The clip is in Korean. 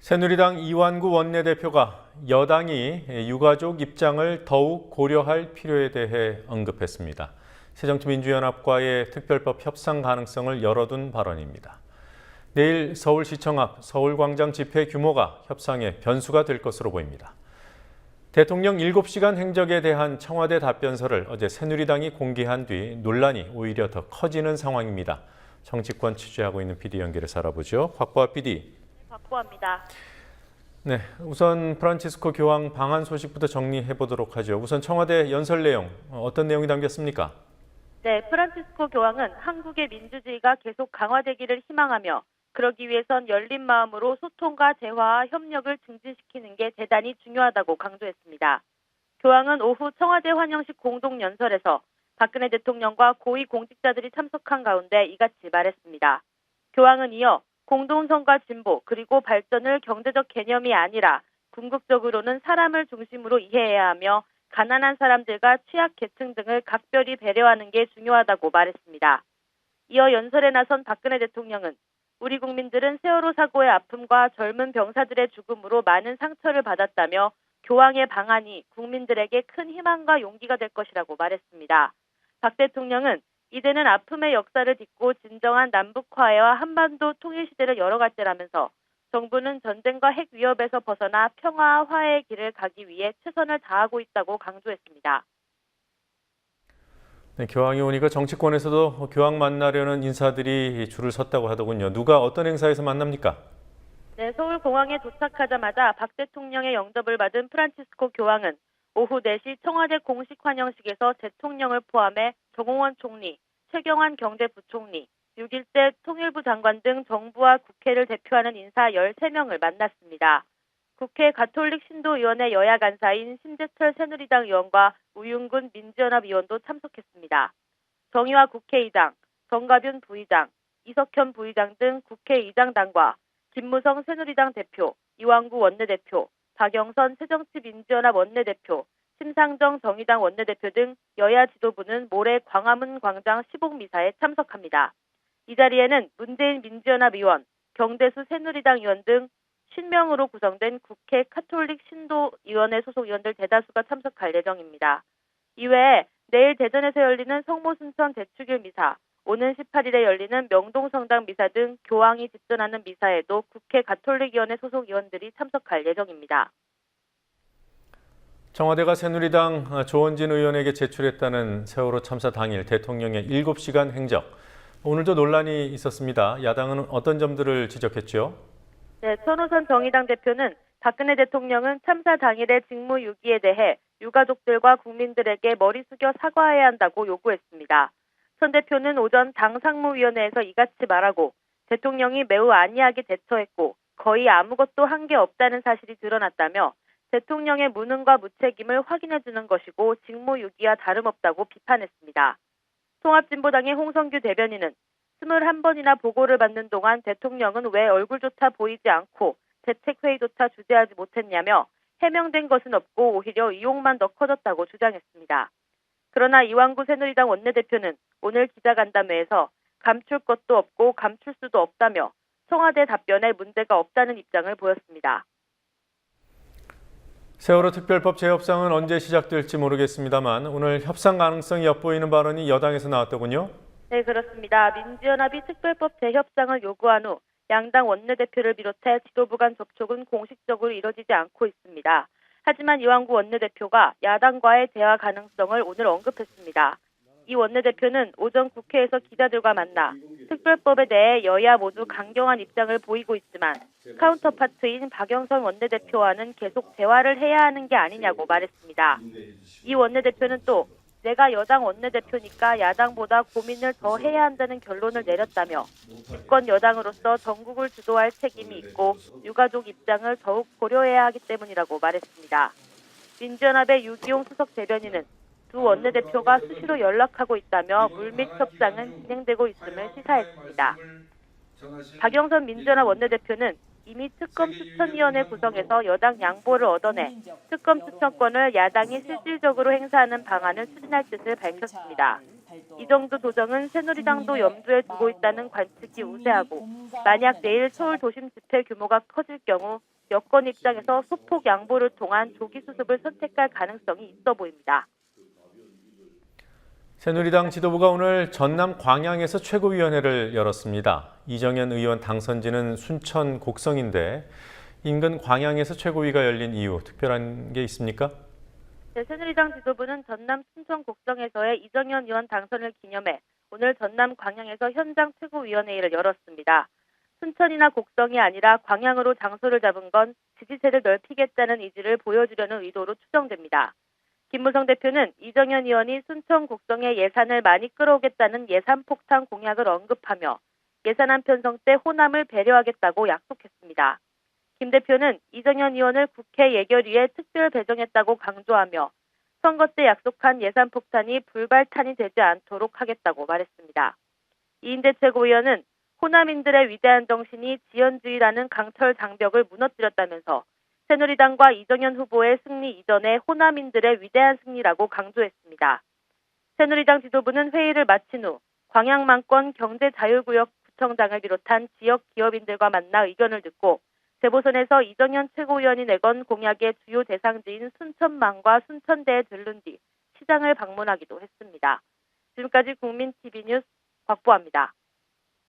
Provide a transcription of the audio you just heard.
새누리당 이완구 원내대표가 여당이 유가족 입장을 더욱 고려할 필요에 대해 언급했습니다. 새정치민주연합과의 특별법 협상 가능성을 열어둔 발언입니다. 내일 서울시청 앞 서울광장 집회 규모가 협상의 변수가 될 것으로 보입니다. 대통령 7시간 행적에 대한 청와대 답변서를 어제 새누리당이 공개한 뒤 논란이 오히려 더 커지는 상황입니다. 정치권 취재하고 있는 PD 연결해서 알아보죠. 곽보아 PD. 확보합니다. 네, 우선 프란치스코 교황 방한 소식부터 정리해 보도록 하죠. 우선 청와대 연설 내용 어떤 내용이 담겼습니까? 네, 프란치스코 교황은 한국의 민주주의가 계속 강화되기를 희망하며 그러기 위해선 열린 마음으로 소통과 대화와 협력을 증진시키는 게 대단히 중요하다고 강조했습니다. 교황은 오후 청와대 환영식 공동연설에서 박근혜 대통령과 고위 공직자들이 참석한 가운데 이같이 말했습니다. 교황은 이어 공동선과 진보 그리고 발전을 경제적 개념이 아니라 궁극적으로는 사람을 중심으로 이해해야 하며 가난한 사람들과 취약 계층 등을 각별히 배려하는 게 중요하다고 말했습니다. 이어 연설에 나선 박근혜 대통령은 우리 국민들은 세월호 사고의 아픔과 젊은 병사들의 죽음으로 많은 상처를 받았다며 교황의 방안이 국민들에게 큰 희망과 용기가 될 것이라고 말했습니다. 박 대통령은 이제는 아픔의 역사를 딛고 진정한 남북화해와 한반도 통일 시대를 열어갈 때라면서 정부는 전쟁과 핵 위협에서 벗어나 평화와 화해의 길을 가기 위해 최선을 다하고 있다고 강조했습니다. 네, 교황이 오니까 정치권에서도 교황 만나려는 인사들이 줄을 섰다고 하더군요. 누가 어떤 행사에서 만납니까? 네, 서울공항에 도착하자마자 박 대통령의 영접을 받은 프란치스코 교황은 오후 4시 청와대 공식 환영식에서 대통령을 포함해 정홍원 총리, 최경환 경제부총리, 6.1대 통일부 장관 등 정부와 국회를 대표하는 인사 13명을 만났습니다. 국회 가톨릭 신도위원회 여야 간사인 심재철 새누리당 의원과 우윤근 민주연합 의원도 참석했습니다. 정의화 국회의장, 정가윤 부의장, 이석현 부의장 등 국회의장단과 김무성 새누리당 대표, 이완구 원내대표, 박영선 새정치민주연합 원내대표, 심상정 정의당 원내대표 등 여야 지도부는 모레 광화문 광장 시복미사에 참석합니다. 이 자리에는 문재인 민주연합 의원, 경대수 새누리당 의원 등 50명으로 구성된 국회 가톨릭 신도위원회 소속 의원들 대다수가 참석할 예정입니다. 이외에 내일 대전에서 열리는 성모순천 대축일 미사, 오는 18일에 열리는 명동성당 미사 등 교황이 집전하는 미사에도 국회 가톨릭위원회 소속 의원들이 참석할 예정입니다. 청와대가 새누리당 조원진 의원에게 제출했다는 세월호 참사 당일 대통령의 7시간 행적. 오늘도 논란이 있었습니다. 야당은 어떤 점들을 지적했죠? 네, 천호선 정의당 대표는 박근혜 대통령은 참사 당일의 직무유기에 대해 유가족들과 국민들에게 머리 숙여 사과해야 한다고 요구했습니다. 천 대표는 오전 당 상무위원회에서 이같이 말하고 대통령이 매우 안이하게 대처했고 거의 아무것도 한 게 없다는 사실이 드러났다며 대통령의 무능과 무책임을 확인해 주는 것이고 직무유기와 다름없다고 비판했습니다. 통합진보당의 홍성규 대변인은 21번이나 보고를 받는 동안 대통령은 왜 얼굴조차 보이지 않고 대책회의조차 주재하지 못했냐며 해명된 것은 없고 오히려 의혹만 더 커졌다고 주장했습니다. 그러나 이완구 새누리당 원내대표는 오늘 기자간담회에서 감출 것도 없고 감출 수도 없다며 청와대 답변에 문제가 없다는 입장을 보였습니다. 세월호 특별법 재협상은 언제 시작될지 모르겠습니다만 오늘 협상 가능성이 엿보이는 발언이 여당에서 나왔더군요. 네, 그렇습니다. 민주연합이 특별법 재협상을 요구한 후 양당 원내대표를 비롯해 지도부 간 접촉은 공식적으로 이뤄지지 않고 있습니다. 하지만 이완구 원내대표가 야당과의 대화 가능성을 오늘 언급했습니다. 이 원내대표는 오전 국회에서 기자들과 만나 특별법에 대해 여야 모두 강경한 입장을 보이고 있지만 카운터파트인 박영선 원내대표와는 계속 대화를 해야 하는 게 아니냐고 말했습니다. 이 원내대표는 또 내가 여당 원내대표니까 야당보다 고민을 더 해야 한다는 결론을 내렸다며 집권 여당으로서 전국을 주도할 책임이 있고 유가족 입장을 더욱 고려해야 하기 때문이라고 말했습니다. 민주연합의 유기용 수석 대변인은 두 원내대표가 수시로 연락하고 있다며 물밑 협상은 진행되고 있음을 시사했습니다. 박영선 민주연합 원내대표는 이미 특검 추천위원회 구성해서 여당 양보를 얻어내 특검 추천권을 야당이 실질적으로 행사하는 방안을 추진할 뜻을 밝혔습니다. 이 정도 조정은 새누리당도 염두에 두고 있다는 관측이 우세하고 만약 내일 서울 도심 집회 규모가 커질 경우 여권 입장에서 소폭 양보를 통한 조기 수습을 선택할 가능성이 있어 보입니다. 새누리당 지도부가 오늘 전남 광양에서 최고위원회를 열었습니다. 이정현 의원 당선지는 순천 곡성인데 인근 광양에서 최고위가 열린 이유 특별한 게 있습니까? 네, 새누리당 지도부는 전남 순천 곡성에서의 이정현 의원 당선을 기념해 오늘 전남 광양에서 현장 최고위원회를 열었습니다. 순천이나 곡성이 아니라 광양으로 장소를 잡은 건 지지세를 넓히겠다는 의지를 보여주려는 의도로 추정됩니다. 김무성 대표는 이정현 의원이 순천 곡성에 예산을 많이 끌어오겠다는 예산 폭탄 공약을 언급하며 예산안 편성 때 호남을 배려하겠다고 약속했습니다. 김 대표는 이정현 의원을 국회 예결위에 특별 배정했다고 강조하며 선거 때 약속한 예산 폭탄이 불발탄이 되지 않도록 하겠다고 말했습니다. 이인재 최고위원은 호남인들의 위대한 정신이 지연주의라는 강철 장벽을 무너뜨렸다면서 새누리당과 이정현 후보의 승리 이전에 호남인들의 위대한 승리라고 강조했습니다. 새누리당 지도부는 회의를 마친 후 광양만권 경제자유구역 구청장을 비롯한 지역 기업인들과 만나 의견을 듣고 재보선에서 이정현 최고위원이 내건 공약의 주요 대상지인 순천망과 순천대에 들른 뒤 시장을 방문하기도 했습니다. 지금까지 국민TV 뉴스 곽보아입니다.